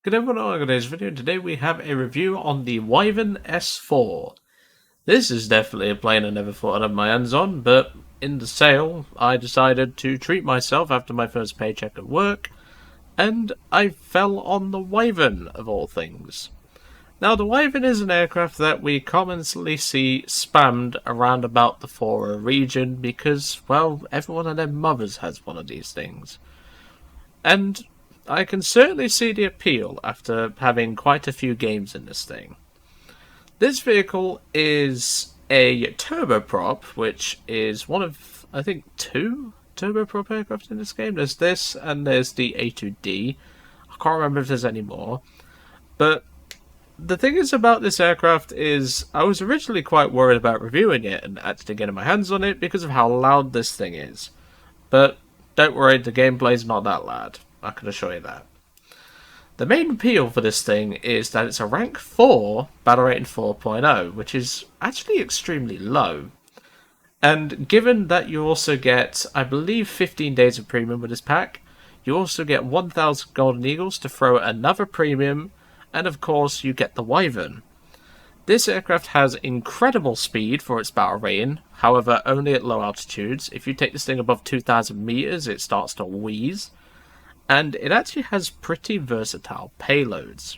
Good everyone, on today's video. Today we have a review on the Wyvern S4. This is definitely a plane I never thought I'd have my hands on, but in the sale I decided to treat myself after my first paycheck at work, and I fell on the Wyvern of all things. Now the Wyvern is an aircraft that we commonly see spammed around about the 4 region because, well, everyone and their mothers has one of these things. And I can certainly see the appeal after having quite a few games in this thing. This vehicle is a turboprop, which is one of, I think, 2 turboprop aircraft in this game. There's this, and there's the A2D. I can't remember if there's any more. But the thing is about this aircraft is I was originally quite worried about reviewing it and actually getting my hands on it because of how loud this thing is. But don't worry, the gameplay's not that loud. I can assure you that. The main appeal for this thing is that it's a rank 4 battle rating 4.0, which is actually extremely low. And given that you also get, I believe, 15 days of premium with this pack, you also get 1,000 golden eagles to throw another premium, and of course you get the Wyvern. This aircraft has incredible speed for its battle rating, however only at low altitudes. If you take this thing above 2,000 meters, it starts to wheeze. And it actually has pretty versatile payloads.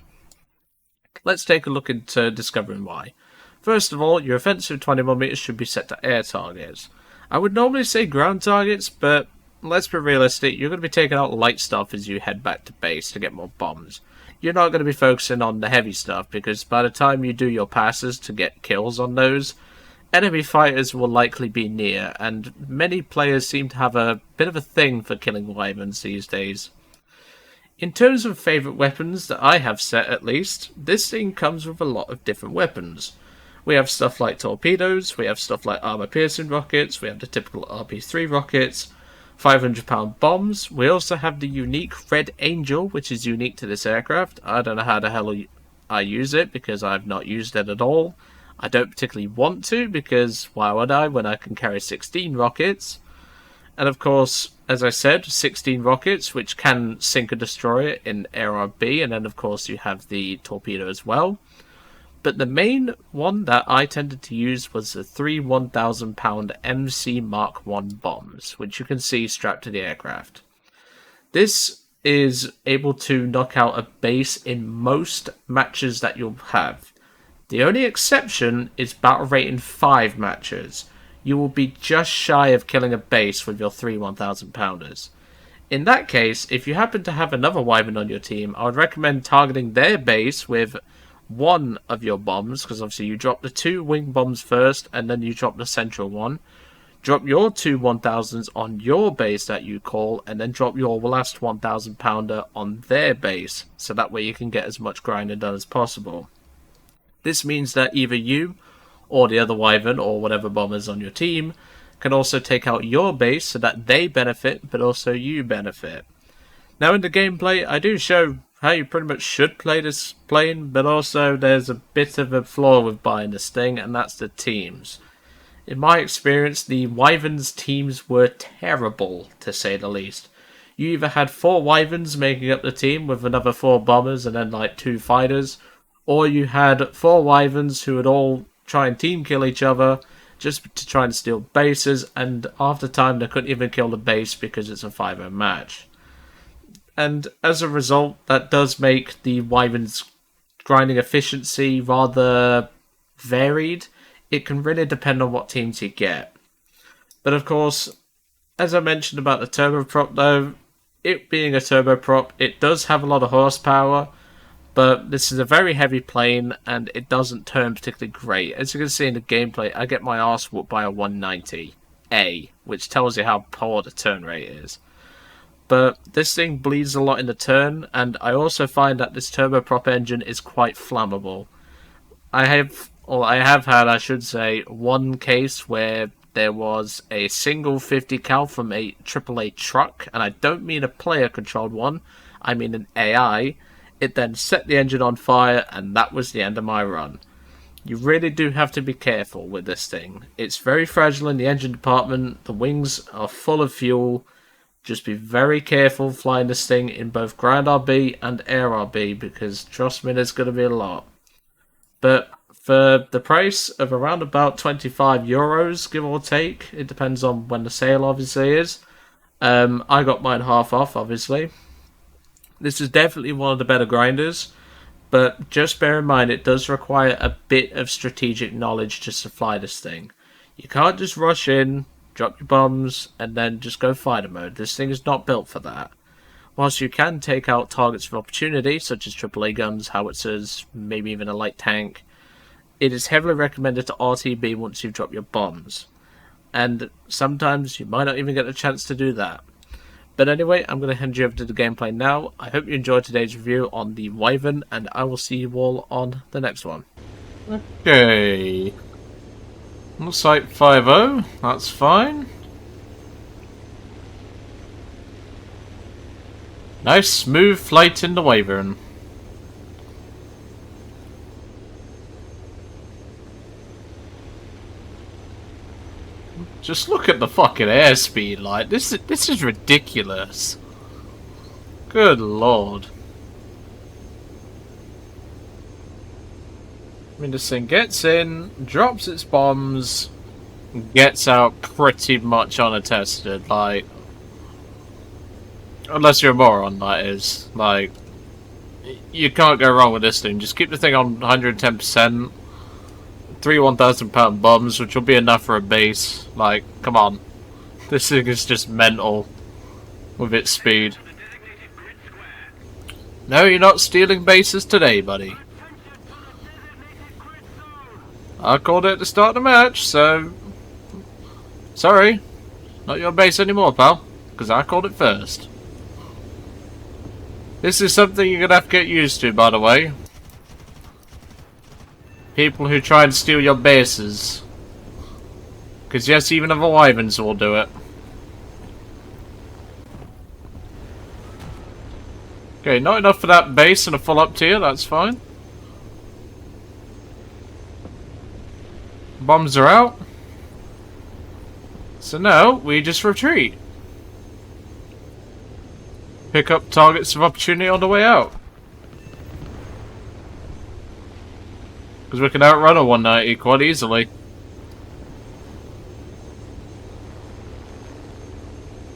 Let's take a look into discovering why. First of all, your offensive 20mm should be set to air targets. I would normally say ground targets, but let's be realistic, you're going to be taking out light stuff as you head back to base to get more bombs. You're not going to be focusing on the heavy stuff, because by the time you do your passes to get kills on those, enemy fighters will likely be near, and many players seem to have a bit of a thing for killing wyverns these days. In terms of favourite weapons that I have set at least, this thing comes with a lot of different weapons. We have stuff like torpedoes, we have stuff like armour piercing rockets, we have the typical RP3 rockets, 500-pound bombs. We also have the unique Red Angel, which is unique to this aircraft. I don't know how the hell I use it because I've not used it at all. I don't particularly want to because why would I when I can carry 16 rockets? And of course, as I said, 16 rockets, which can sink a destroyer in ARB, and then of course you have the torpedo as well. But the main one that I tended to use was the 3 1,000-pound MC Mark I bombs, which you can see strapped to the aircraft. This is able to knock out a base in most matches that you'll have. The only exception is battle rating 5 matches. You will be just shy of killing a base with your 3 1,000-pounders. In that case, if you happen to have another Wyvern on your team, I would recommend targeting their base with one of your bombs, because obviously you drop the 2 wing bombs first, and then you drop the central one. Drop your 2 1,000s on your base that you call, and then drop your last 1,000-pounder on their base, so that way you can get as much grinding done as possible. This means that either you or the other Wyvern, or whatever bombers on your team, can also take out your base so that they benefit, but also you benefit. Now in the gameplay, I do show how you pretty much should play this plane, but also there's a bit of a flaw with buying this thing, and that's the teams. In my experience, the Wyvern's teams were terrible, to say the least. You either had 4 Wyverns making up the team with another 4 bombers and then like 2 fighters, or you had 4 Wyverns who would all try and team kill each other just to try and steal bases, and after time they couldn't even kill the base because it's a 5-0 match. And as a result, that does make the Wyvern's grinding efficiency rather varied. It can really depend on what teams you get. But of course, as I mentioned about the turboprop though, it being a turboprop, it does have a lot of horsepower, but this is a very heavy plane, and it doesn't turn particularly great. As you can see in the gameplay, I get my arse whooped by a 190A, which tells you how poor the turn rate is. But this thing bleeds a lot in the turn, and I also find that this turboprop engine is quite flammable. I have had, I should say, one case where there was a single 50 cal from a AAA truck, and I don't mean a player-controlled one, I mean an AI. It then set the engine on fire, and that was the end of my run. You really do have to be careful with this thing. It's very fragile in the engine department, the wings are full of fuel, Just be very careful flying this thing in both ground RB and air RB, because trust me, there's going to be a lot. But for the price of around about 25 euros, give or take, it depends on when the sale obviously is. I got mine half off, obviously. This is definitely one of the better grinders, but just bear in mind it does require a bit of strategic knowledge just to fly this thing. You can't just rush in, drop your bombs, and then just go fighter mode. This thing is not built for that. Whilst you can take out targets of opportunity, such as AAA guns, howitzers, maybe even a light tank, it is heavily recommended to RTB once you've dropped your bombs. And sometimes you might not even get a chance to do that. But anyway, I'm going to hand you over to the gameplay now. I hope you enjoyed today's review on the Wyvern, and I will see you all on the next one. Okay. Looks like 5-0. That's fine. Nice smooth flight in the Wyvern. Just look at the fucking airspeed, like, this is ridiculous. Good lord. I mean, this thing gets in, drops its bombs, gets out pretty much unattested, like... Unless you're a moron, that is. Like, you can't go wrong with this thing. Just keep the thing on 110%. 3 £1,000 bombs, which will be enough for a base. Like, come on. This thing is just mental with its speed. No, you're not stealing bases today, buddy. I called it at the start of the match, so... Sorry. Not your base anymore, pal. Because I called it first. This is something you're going to have to get used to, by the way. People who try and steal your bases. Because yes, even the Wyverns will do it. Okay, not enough for that base and a full up tier, that's fine. Bombs are out. So now, we just retreat. Pick up targets of opportunity on the way out. Because we can outrun a 190 quite easily.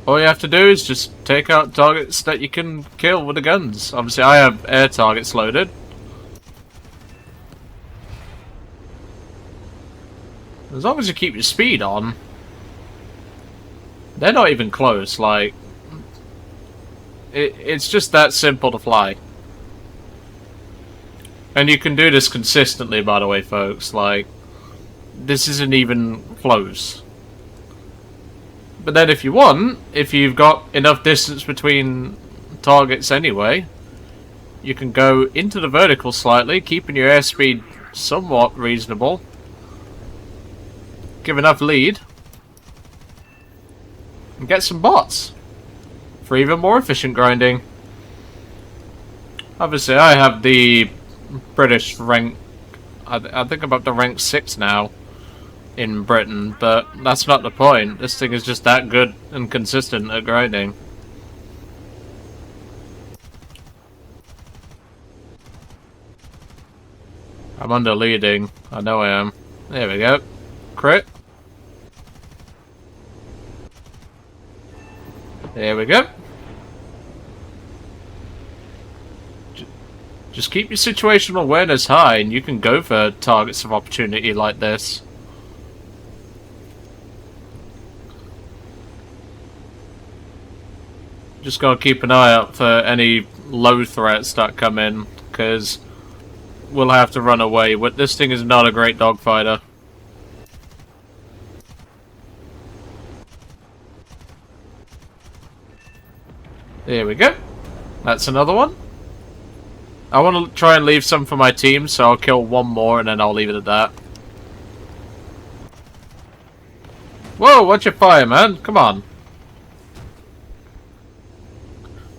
All you have to do is just take out targets that you can kill with the guns. Obviously I have air targets loaded. As long as you keep your speed on. They're not even close, like... It's just that simple to fly. And you can do this consistently, by the way, folks. Like, this isn't even close. But then if you want, if you've got enough distance between targets anyway, you can go into the vertical slightly, keeping your airspeed somewhat reasonable. Give enough lead. And get some bots. For even more efficient grinding. Obviously, I have the British rank, I think I'm up to rank 6 now in Britain, but that's not the point. This thing is just that good and consistent at grinding. I'm under leading. I know I am. There we go. Crit. There we go. Just keep your situational awareness high and you can go for targets of opportunity like this. Just gotta keep an eye out for any low threats that come in, because we'll have to run away. But this thing is not a great dogfighter. There we go. That's another one. I want to try and leave some for my team, so I'll kill one more and then I'll leave it at that. Whoa, watch your fire, man. Come on.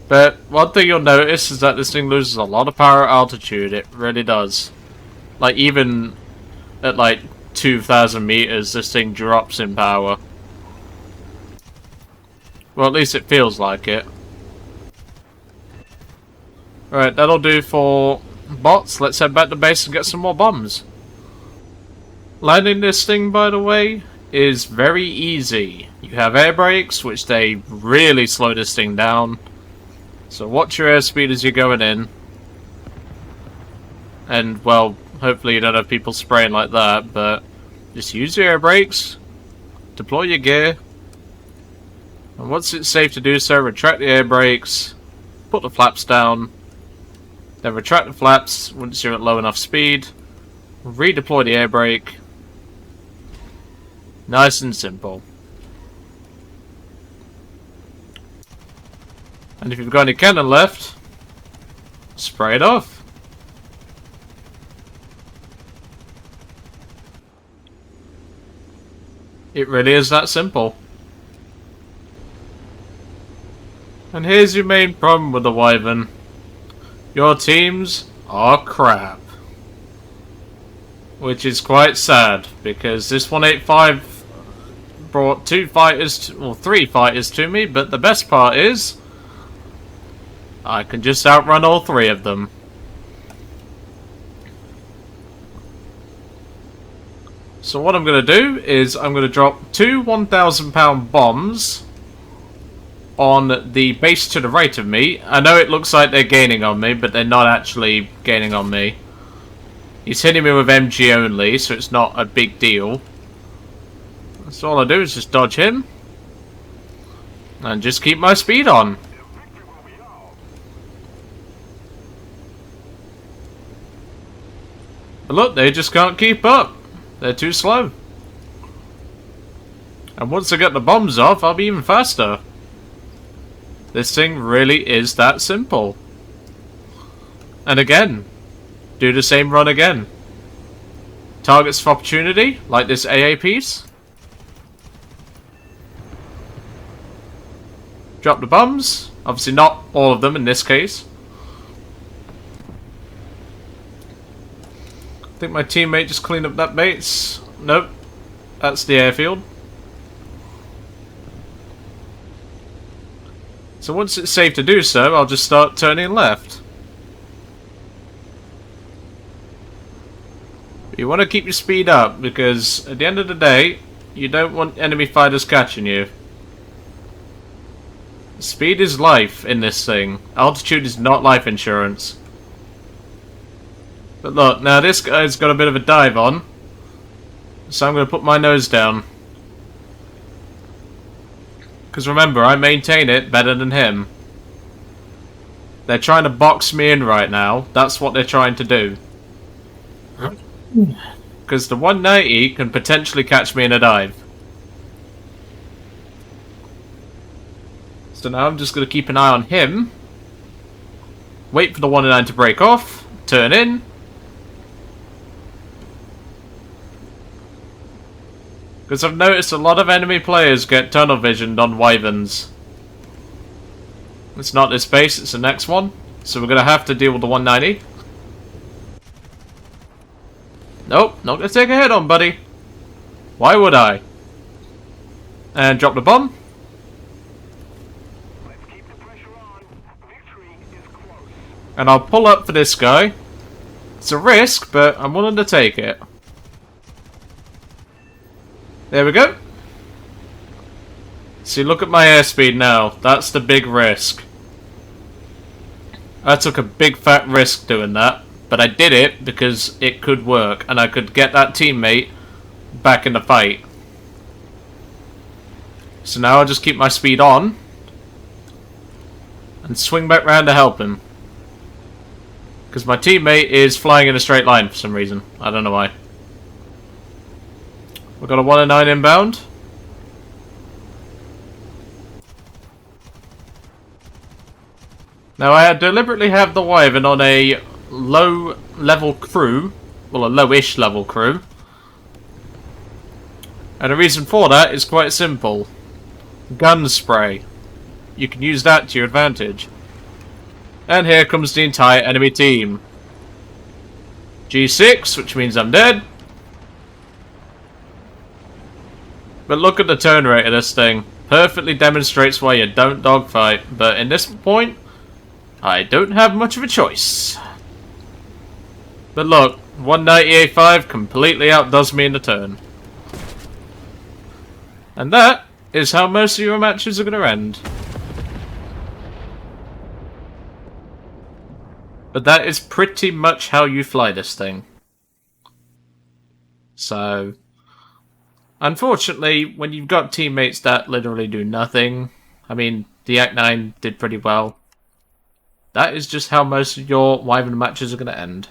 But one thing you'll notice is that this thing loses a lot of power at altitude. It really does. Like, even at like 2,000 meters, this thing drops in power. Well, at least it feels like it. Alright, that'll do for bots. Let's head back to base and get some more bombs. Landing this thing, by the way, is very easy. You have air brakes, which they really slow this thing down. So watch your airspeed as you're going in. And, well, hopefully you don't have people spraying like that, but just use your air brakes, deploy your gear, and once it's safe to do so, retract the air brakes, put the flaps down, then retract the flaps once you're at low enough speed, redeploy the air brake. Nice and simple. And if you've got any cannon left, spray it off. It really is that simple. And here's your main problem with the Wyvern. Your teams are crap. Which is quite sad, because this 185 brought 2 fighters, well 3 fighters to me, but the best part is I can just outrun all 3 of them. So what I'm going to do is I'm going to drop 2 1,000-pound bombs on the base to the right of me. I know it looks like they're gaining on me, but they're not actually gaining on me. He's hitting me with MG only, so it's not a big deal. So all I do is just dodge him. And just keep my speed on. But look, they just can't keep up. They're too slow. And once I get the bombs off, I'll be even faster. This thing really is that simple. And again, do the same run again. Targets of opportunity, like this AA piece. Drop the bombs. Obviously not all of them in this case. I think my teammate just cleaned up that base. Nope. That's the airfield. So once it's safe to do so, I'll just start turning left. But you want to keep your speed up, because at the end of the day, you don't want enemy fighters catching you. Speed is life in this thing. Altitude is not life insurance. But look, now this guy's got a bit of a dive on. So I'm going to put my nose down. Because remember, I maintain it better than him. They're trying to box me in right now. That's what they're trying to do. Because the 190 can potentially catch me in a dive. So now I'm just going to keep an eye on him. Wait for the 109 to break off. Turn in. Because I've noticed a lot of enemy players get tunnel visioned on Wyverns. It's not this base, it's the next one. So we're going to have to deal with the 190. Nope, not going to take a hit on, buddy. Why would I? And drop the bomb. Let's keep the pressure on. Victory is close. And I'll pull up for this guy. It's a risk, but I'm willing to take it. There we go. See, look at my airspeed now. That's the big risk. I took a big fat risk doing that. But I did it because it could work. And I could get that teammate back in the fight. So now I'll just keep my speed on. And swing back round to help him. Because my teammate is flying in a straight line for some reason. I don't know why. We've got a 109 inbound. Now I deliberately have the Wyvern on a low level crew. Well, a lowish level crew. And the reason for that is quite simple. Gun spray. You can use that to your advantage. And here comes the entire enemy team. G6, which means I'm dead. But look at the turn rate of this thing. perfectly demonstrates why you don't dogfight, but in this point, I don't have much of a choice. But look, 198.5 completely outdoes me in the turn. And that is how most of your matches are going to end. But that is pretty much how you fly this thing. So, unfortunately, when you've got teammates that literally do nothing, I mean, the Act 9 did pretty well. That is just how most of your Wyvern matches are going to end.